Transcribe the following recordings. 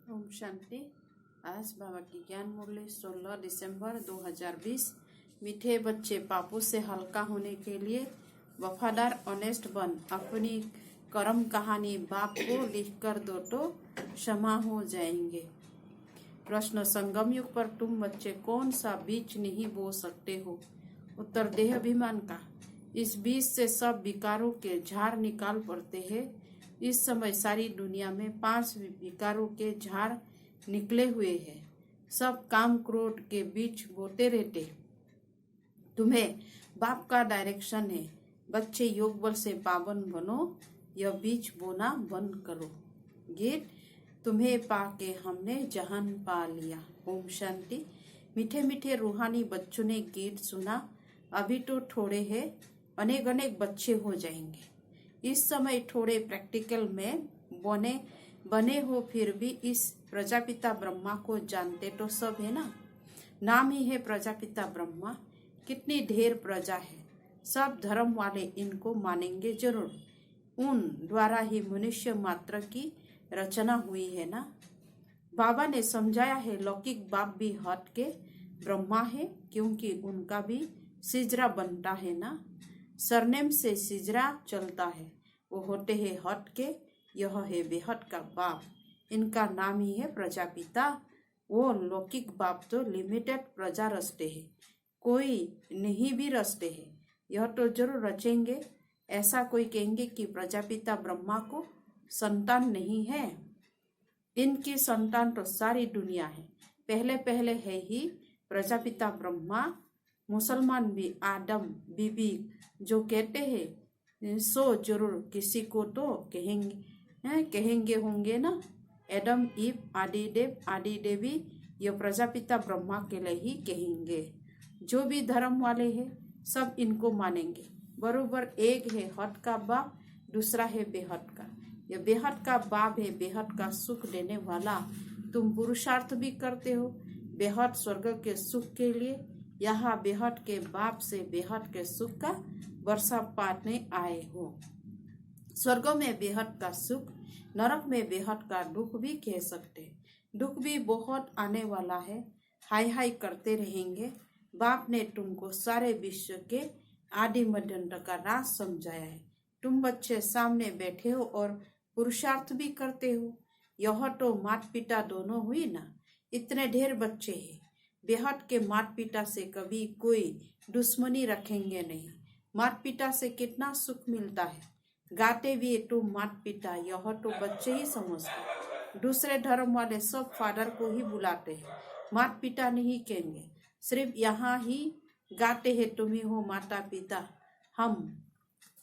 ओम शांति। आज बाबा की ज्ञान मुरली 16 दिसंबर 2020। मीठे बच्चे, पापू से हल्का होने के लिए वफादार ऑनेस्ट बन अपनी कर्म कहानी बाप को लिख कर दो तो क्षमा हो जाएंगे। प्रश्न, संगम युग पर तुम बच्चे कौन सा बीज नहीं बो सकते हो? उत्तर, देह अभिमान का। इस बीज से सब विकारों के झाड़ निकाल पड़ते हैं। इस समय सारी दुनिया में 5 विकारों के झाड़ निकले हुए हैं। सब काम क्रोध के बीच बोते रहते। तुम्हें बाप का डायरेक्शन है, बच्चे योग बल से पावन बनो, यह बीज बोना बंद करो। गीत, तुम्हें पाके हमने जहान पा लिया। ओम शांति। मीठे मीठे रूहानी बच्चों ने गीत सुना। अभी तो थोड़े हैं, अनेक अनेक बच्चे हो जाएंगे। इस समय थोड़े प्रैक्टिकल में बने हो, फिर भी इस प्रजापिता ब्रह्मा को जानते तो सब है ना। नाम ही है प्रजापिता ब्रह्मा। कितनी ढेर प्रजा है, सब धर्म वाले इनको मानेंगे जरूर। उन द्वारा ही मनुष्य मात्र की रचना हुई है ना। बाबा ने समझाया है, लौकिक बाप भी हट के ब्रह्मा है, क्योंकि उनका भी सिजरा बनता है ना। सरनेम से सिजरा चलता है, वो होते हैं हट के। यह है बेहद का बाप, इनका नाम ही है प्रजापिता। वो लौकिक बाप तो लिमिटेड प्रजा रचते हैं, कोई नहीं भी रचते हैं। यह तो जरूर रचेंगे। ऐसा कोई कहेंगे कि प्रजापिता ब्रह्मा को संतान नहीं है। इनकी संतान तो सारी दुनिया है। पहले पहले है ही प्रजापिता ब्रह्मा। मुसलमान भी आदम बीबी जो कहते हैं सो जरूर किसी को तो कहेंगे होंगे ना। एडम ईव आदि देवी ये प्रजापिता ब्रह्मा के लिए ही कहेंगे। जो भी धर्म वाले हैं सब इनको मानेंगे। बरोबर एक है हट का बाप, दूसरा है बेहद का। यह बेहद का बाप है, बेहद का सुख देने वाला। तुम पुरुषार्थ भी करते हो बेहद स्वर्ग के सुख के लिए। यहाँ बेहद के बाप से बेहद के सुख का वर्षा पाने आए हो। स्वर्ग में बेहद का सुख, नरक में बेहद का दुख भी कह सकते। दुख भी बहुत आने वाला है, हाय हाय करते रहेंगे। बाप ने तुमको सारे विश्व के आदि मध्यंतर का राज समझाया है। तुम बच्चे सामने बैठे हो और पुरुषार्थ भी करते हो। यह तो माता पिता दोनों हुई ना। इतने ढेर बच्चे हैं, बेहद के माता पिता से कभी कोई दुश्मनी रखेंगे नहीं। माता पिता से कितना सुख मिलता है। गाते भी तो माता पिता, यह तो बच्चे ही समझते। दूसरे धर्म वाले सब फादर को ही बुलाते हैं, माता पिता नहीं कहेंगे। सिर्फ यहाँ ही गाते हैं, तुम ही हो माता पिता, हम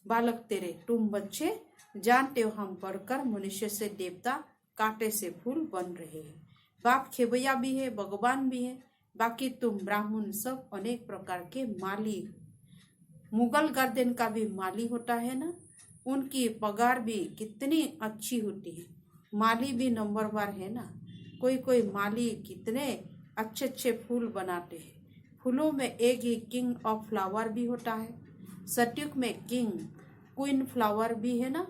बालक तेरे। तुम बच्चे जानते हो हम पढ़कर मनुष्य से देवता, कांटे से फूल बन रहे हैं। बाप खेबैया भी है, भगवान भी है। बाकी तुम ब्राह्मण सब अनेक प्रकार के माली। मुगल गर्दन का भी माली होता है ना। उनकी पगार भी कितनी अच्छी होती है। माली भी नंबरवार है ना। कोई कोई माली कितने अच्छे अच्छे फूल बनाते हैं। फूलों में एक ही किंग ऑफ फ्लावर भी होता है। सतयुग में किंग क्वीन फ्लावर भी है ना।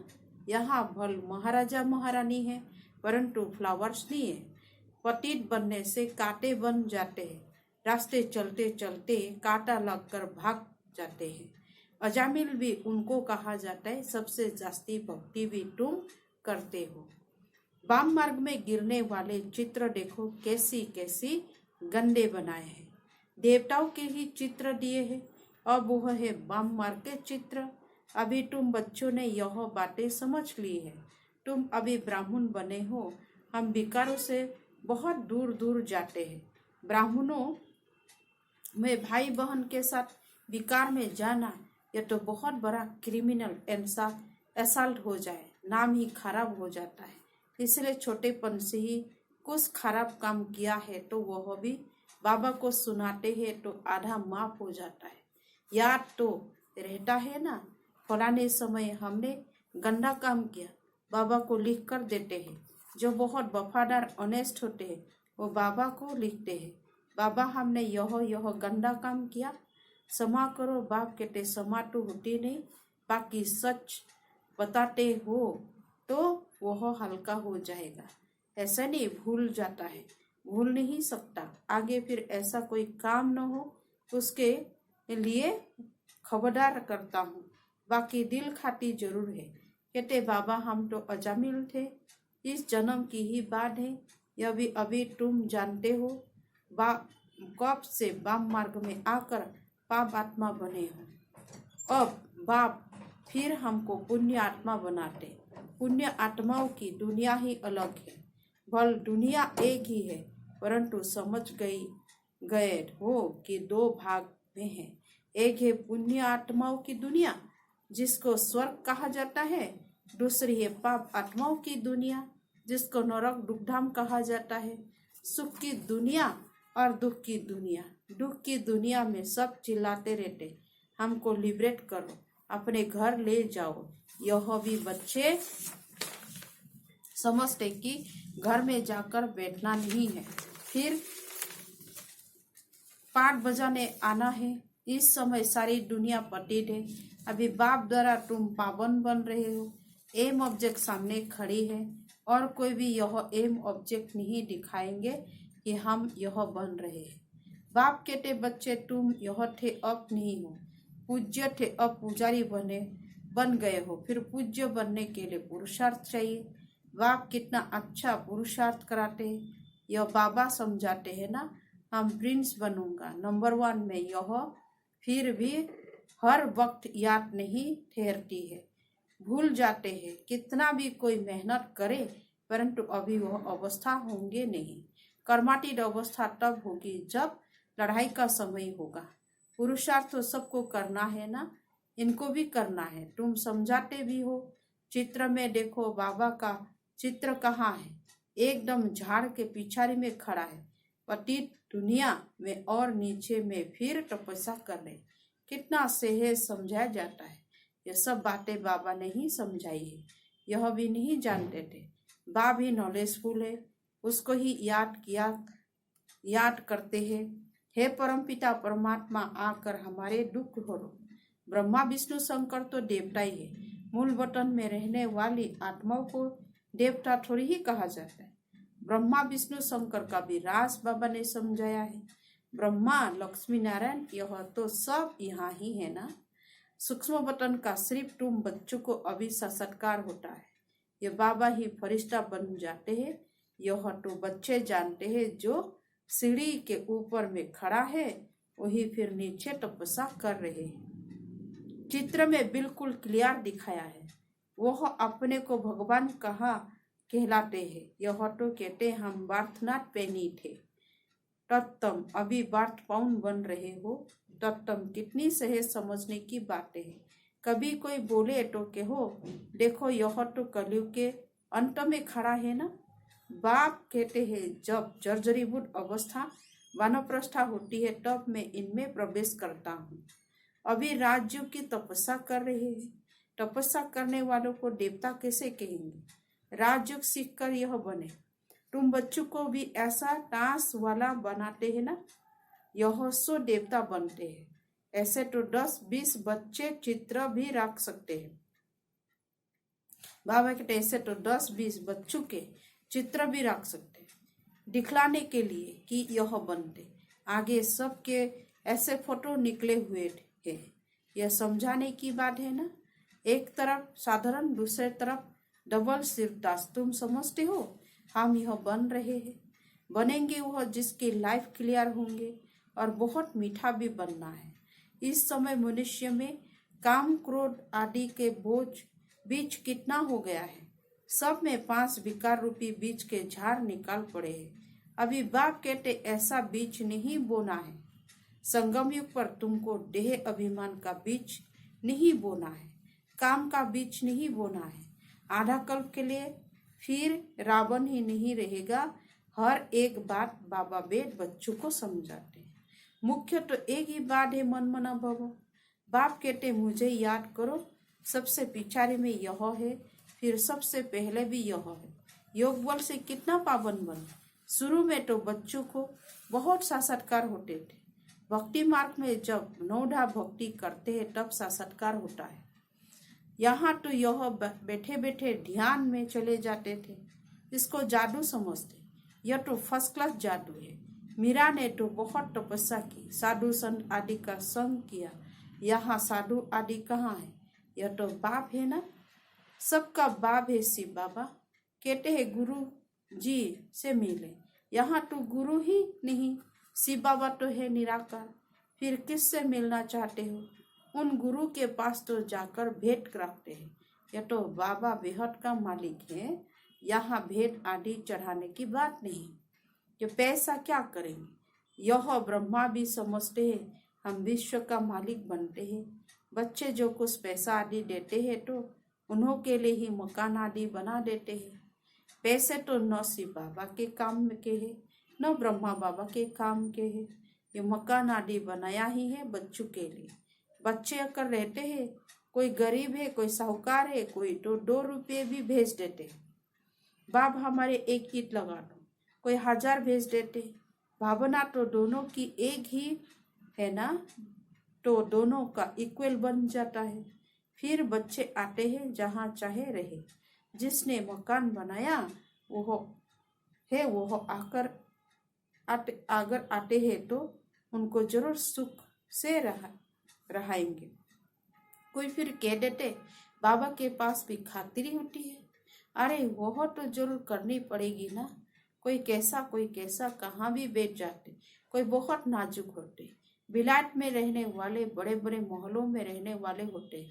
यहाँ भल महाराजा महारानी है, परंतु फ्लावर्स नहीं है। पतित बनने से कांटे बन जाते हैं। रास्ते चलते चलते कांटा लगकर भाग जाते हैं। अजामिल भी उनको कहा जाता है। सबसे जास्ती भक्ति भी तुम करते हो। वाम मार्ग में गिरने वाले चित्र देखो, कैसी कैसी गंदे बनाए हैं। देवताओं के ही चित्र दिए हैं। अब वह है वाम मार्ग के चित्र। अभी तुम बच्चों ने यह बातें समझ ली है। तुम अभी ब्राह्मण बने हो। हम विकारों से बहुत दूर दूर जाते हैं। ब्राह्मणों में भाई बहन के साथ विकार में जाना, यह तो बहुत बड़ा क्रिमिनल एसाल्ट हो जाए, नाम ही खराब हो जाता है। इसलिए छोटेपन से ही कुछ खराब काम किया है तो वह भी बाबा को सुनाते हैं तो आधा माफ हो जाता है। याद तो रहता है ना, फलाने समय हमने गंदा काम किया, बाबा को लिख कर देते हैं। जो बहुत वफादार ऑनेस्ट होते हैं वो बाबा को लिखते हैं, बाबा हमने यह गंदा काम किया, क्षमा करो। बाप कहते क्षमा तो होती नहीं, बाकी सच बताते हो तो वह हल्का हो जाएगा। ऐसा नहीं भूल जाता है, भूल नहीं सकता। आगे फिर ऐसा कोई काम न हो उसके लिए खबरदार करता हूँ। बाकी दिल खाती जरूर है। कहते बाबा हम तो अजामिल थे, इस जन्म की ही बात है। यह भी अभी तुम जानते हो, कब से वाम मार्ग में आकर पाप आत्मा बने हो। अब बाप फिर हमको पुण्य आत्मा बनाते। पुण्य आत्माओं की दुनिया ही अलग है। भल दुनिया एक ही है, परंतु समझ गए हो कि दो भाग में है। एक है पुण्य आत्माओं की दुनिया जिसको स्वर्ग कहा जाता है, दूसरी है पाप आत्माओं की दुनिया जिसको नरक दुखधाम कहा जाता है। सुख की दुनिया और दुख की दुनिया। दुख की दुनिया में सब चिल्लाते रहते हमको लिबरेट करो, अपने घर ले जाओ। यह भी बच्चे समझते कि घर में जाकर बैठना नहीं है, फिर पाठ बजाने आना है। इस समय सारी दुनिया पतित है। अभी बाप द्वारा तुम पावन बन रहे हो। एम ऑब्जेक्ट सामने खड़ी है और कोई भी यह एम ऑब्जेक्ट नहीं दिखाएंगे कि हम यह बन रहे हैं। बाप कहते बच्चे तुम यह थे अब नहीं हो, पूज्य थे अब पुजारी बन गए हो। फिर पूज्य बनने के लिए पुरुषार्थ चाहिए। बाप कितना अच्छा पुरुषार्थ कराते हैं। यह बाबा समझाते हैं ना, हम प्रिंस बनूंगा नंबर 1 में। यह फिर भी हर वक्त याद नहीं ठहरती है, भूल जाते हैं। कितना भी कोई मेहनत करे परंतु अभी वह अवस्था होंगे नहीं। कर्मातीत अवस्था तब होगी जब लड़ाई का समय होगा। पुरुषार्थ तो सबको करना है ना, इनको भी करना है। तुम समझाते भी हो। चित्र में देखो बाबा का चित्र कहाँ है, एकदम झाड़ के पिछाड़ी में खड़ा है, पतित दुनिया में और नीचे में फिर तपस्या कर रहे। कितना सहज समझाया जाता है। यह सब बातें बाबा ने ही समझाई है, यह भी नहीं जानते थे। बाप ही नॉलेजफुल है, उसको ही याद करते हैं। हे परमपिता परमात्मा आकर हमारे दुख हरो। ब्रह्मा विष्णु शंकर तो देवता ही है। मूल बटन में रहने वाली आत्माओं को देवता थोड़ी ही कहा जाता है। ब्रह्मा विष्णु शंकर का भी राज बाबा ने समझाया है। ब्रह्मा लक्ष्मी नारायण यह तो सब यहाँ ही है ना। सूक्ष्म बटन का सिर्फ तुम बच्चों को अभी साक्षात्कार होता है। ये बाबा ही फरिश्ता बन जाते हैं। यह तो बच्चे जानते हैं। जो सीढ़ी के ऊपर में खड़ा है वही फिर नीचे तपस्या कर रहे हैं। चित्र में बिल्कुल क्लियर दिखाया है। वह अपने को भगवान कहा कहलाते हैं। यह तो कहते हम बार्थनाथ पैनी थे, तत्तम अभी बार्थ पाउंड बन रहे हो। तत्तम कितनी सहज समझने की बातें हैं। कभी कोई बोले तो कहो देखो यह तो कलयुग के अंत में खड़ा है ना। बाप कहते हैं जब जर्जरीभूत अवस्था वानप्रस्था होती है तब मैं इनमें प्रवेश करता हूँ। अभी राज्यों की तपस्या कर रहे हैं। तपस्या करने वालों को देवता कैसे कहेंगे? राजयोग सीखकर यह बने। तुम बच्चों को भी ऐसा टांस वाला बनाते हैं ना, यह सो देवता बनते हैं। ऐसे तो 10-20 बच्चे चित्र भी रख सकते हैं। बाबा कहते ऐसे तो 10-20 बच्चों के चित्र भी रख सकते हैं, दिखलाने के लिए कि यह बनते। आगे सबके ऐसे फोटो निकले हुए हैं। यह समझाने की बात है ना। एक तरफ साधारण, दूसरे तरफ डबल शिवदास। तुम समझते हो हम यह बन रहे हैं। बनेंगे वह जिसकी लाइफ क्लियर होंगे और बहुत मीठा भी बनना है। इस समय मनुष्य में काम क्रोध आदि के बोझ बीज कितना हो गया है। सब में 5 विकार रूपी बीज के झाड़ निकाल पड़े हैं। अभी बाप कहते ऐसा बीज नहीं बोना है। संगम युग पर तुमको देह अभिमान का बीज नहीं बोना है, काम का बीज नहीं बोना है। आधा कल्प के लिए फिर रावण ही नहीं रहेगा। हर एक बात बाबा बेट बच्चों को समझाते हैं। मुख्य तो एक ही बात है, मन मना भव। बाप कहते मुझे याद करो। सबसे पिछाड़ी में यह है, फिर सबसे पहले भी यह है। योग बल से कितना पावन बन। शुरू में तो बच्चों को बहुत साक्षात्कार होते थे। भक्ति मार्ग में जब 9 भक्ति करते हैं तब साक्षात्कार होता है। यहाँ तो यह बैठे बैठे ध्यान में चले जाते थे। इसको जादू समझते। यह तो फर्स्ट क्लास जादू है। मीरा ने तो बहुत तपस्या की, साधु संत आदि का संग किया। यहाँ साधु आदि कहाँ है? यह तो बाप है ना, सबका बाप है शिव बाबा। कहते हैं गुरु जी से मिले, यहाँ तो गुरु ही नहीं, शिव बाबा तो है निराकार। फिर किससे मिलना चाहते हो? उन गुरु के पास तो जाकर भेंट रखते हैं। यह तो बाबा बेहद का मालिक है, यहाँ भेंट आदि चढ़ाने की बात नहीं। ये पैसा क्या करेंगे? यह ब्रह्मा भी समझते हैं हम विश्व का मालिक बनते हैं। बच्चे जो कुछ पैसा आदि देते हैं तो उन्हों के लिए ही मकान आदि बना देते हैं। पैसे तो न शिव बाबा के काम के है, न ब्रह्मा बाबा के काम के है। ये मकान आदि बनाया ही है बच्चों के लिए। बच्चे अगर रहते हैं, कोई गरीब है, कोई साहूकार है, कोई तो 2 रुपये भी भेज देते हैं। बाप हमारे एक ईंट लगा दो, कोई 1000 भेज देते। भावना तो दोनों की एक ही है ना, तो दोनों का इक्वल बन जाता है। फिर बच्चे आते हैं जहाँ चाहे रहे। जिसने मकान बनाया वो आकर अगर आते हैं तो उनको जरूर सुख से रहाएंगे। कोई फिर कह देते बाबा के पास भी खातिरी होती है। अरे वह तो जरूर करनी पड़ेगी ना। कोई कैसा कहाँ भी बैठ जाते। कोई बहुत नाजुक होते, विलायत में रहने वाले, बड़े बड़े महलों में रहने वाले होते।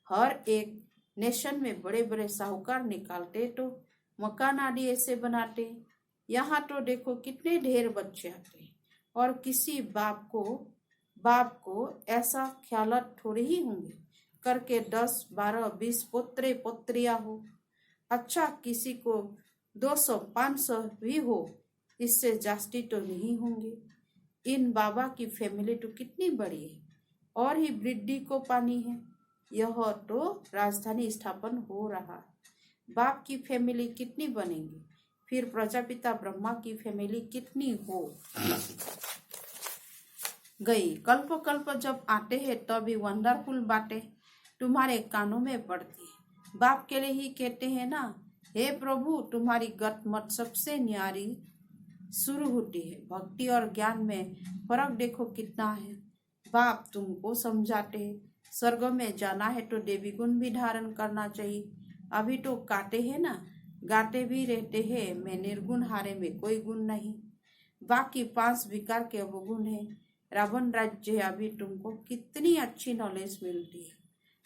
हर एक नेशन में बड़े बड़े साहूकार निकालते तो मकान आदि ऐसे बनाते। यहाँ तो देखो कितने ढेर बच्चे आते और किसी बाप को ऐसा ख्यालत थोड़े ही होंगे करके 10, 12, 20 पोत्रे पोत्रियां हो। अच्छा किसी को 200, 500 भी हो, इससे जास्ती तो नहीं होंगे। इन बाबा की फैमिली तो कितनी बड़ी है और ही वृद्धि को पानी है। यह तो राजधानी स्थापन हो रहा। बाप की फैमिली कितनी बनेगी, फिर प्रजापिता ब्रह्मा की फैमिली कितनी हो गई। कल्प कल्प जब आते हैं तभी वंडरफुल बातें तुम्हारे कानों में पड़ती है। बाप के लिए ही कहते हैं ना, हे प्रभु तुम्हारी गत मत सबसे न्यारी शुरू होती है। भक्ति और ज्ञान में फर्क देखो कितना है। बाप तुमको समझाते हैं स्वर्ग में जाना है तो देवी गुण भी धारण करना चाहिए। अभी तो काटे हैं ना, गाते भी रहते हैं मैं निर्गुण, हारे में कोई गुण नहीं। बाकी 5 विकार के अवगुण है। रावण राज्य अभी तुमको कितनी अच्छी नॉलेज मिलती है।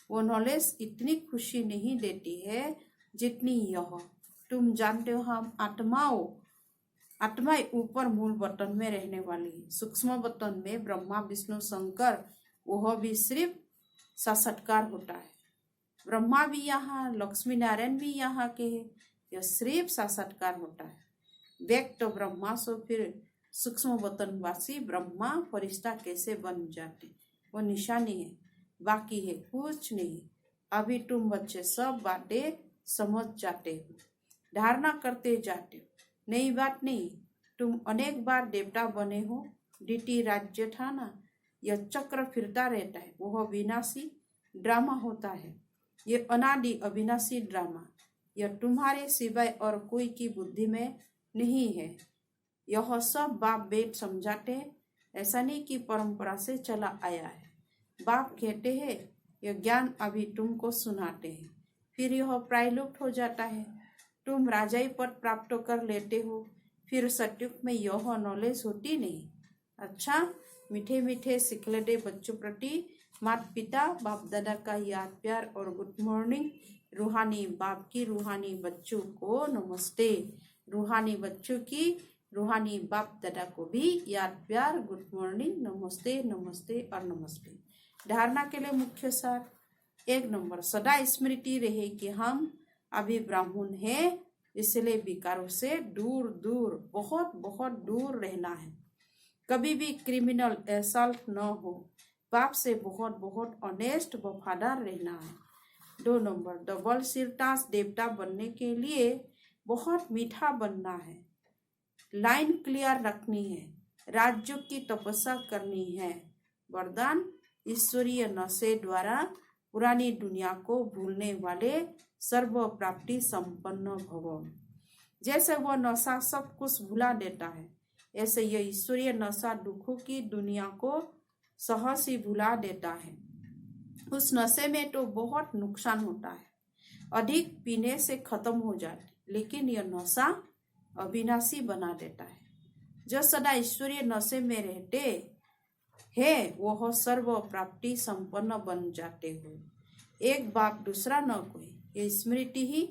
वो नॉलेज इतनी खुशी नहीं देती है जितनी यह। तुम जानते हो हम आत्माएं ऊपर मूल बटन में रहने वाली है। सूक्ष्म बटन में ब्रह्मा विष्णु शंकर, वह भी सिर्फ साक्षात्कार होता है। ब्रह्मा भी यहाँ, लक्ष्मी नारायण भी यहाँ के हैं, यह सिर्फ साक्षात्कार होता है। व्यक्त तो ब्रह्मा सो फिर सूक्ष्म बतनवासी ब्रह्मा फरिश्ता कैसे बन जाते, वो निशानी है, बाकी है कुछ नहीं। अभी तुम बच्चे सब बातें समझ जाते हो, धारणा करते जाते हो। नई बात नहीं, तुम अनेक बार देवता बने हो। डीटी राज्य था ना, यह चक्र फिरता रहता है, वह विनाशी ड्रामा होता है। ये अनादि अविनाशी ड्रामा, यह तुम्हारे सिवाय और कोई की बुद्धि में नहीं है। यह सब बाप बेट समझाते हैं, ऐसा नहीं कि परंपरा से चला आया है। बाप कहते हैं यह ज्ञान अभी तुमको सुनाते हैं, फिर यह प्रायलुप्त हो जाता है। तुम राजाई पद प्राप्त कर लेते हो, फिर सत्युग में यह नॉलेज होती नहीं। अच्छा मीठे मीठे सिखलते बच्चों प्रति माता पिता बाप दादा का याद प्यार और गुड मॉर्निंग। रूहानी बाप की रूहानी बच्चों को नमस्ते। रूहानी बच्चों की रूहानी बाप दादा को भी याद प्यार, गुड मॉर्निंग, नमस्ते नमस्ते और नमस्ते। धारणा के लिए मुख्य सार 1 नंबर, सदा स्मृति रहे कि हम अभी ब्राह्मण है, इसलिए विकारों से दूर दूर, बहुत बहुत दूर रहना है। कभी भी क्रिमिनल एसाल्ट न हो। बाप से बहुत बहुत ऑनेस्ट वफादार रहना है। 2 नंबर, डबल सिरतास देवता बनने के लिए बहुत मीठा बनना है, लाइन क्लियर रखनी है, राज्यों की तपस्या करनी है। वरदान, ईश्वरीय नशे द्वारा पुरानी दुनिया को भूलने वाले सर्व प्राप्ति संपन्न भव। जैसे वह नशा सब कुछ भुला देता है, ऐसे यह ईश्वरीय नशा दुखों की दुनिया को सहज ही भुला देता है। उस नशे में तो बहुत नुकसान होता है, अधिक पीने से खत्म हो जाए, लेकिन यह नशा अविनाशी बना देता है। जो सदा ईश्वरीय नशे में रहते हैं वह सर्व प्राप्ति संपन्न बन जाते हो। एक बाप दूसरा न कोई, ये स्मृति ही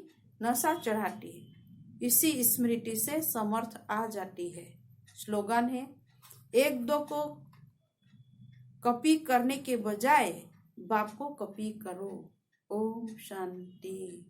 नशा चढ़ाती है। इसी स्मृति से समर्थ आ जाती है। स्लोगन है, एक दो को कॉपी करने के बजाय बाप को कॉपी करो। ओम शांति।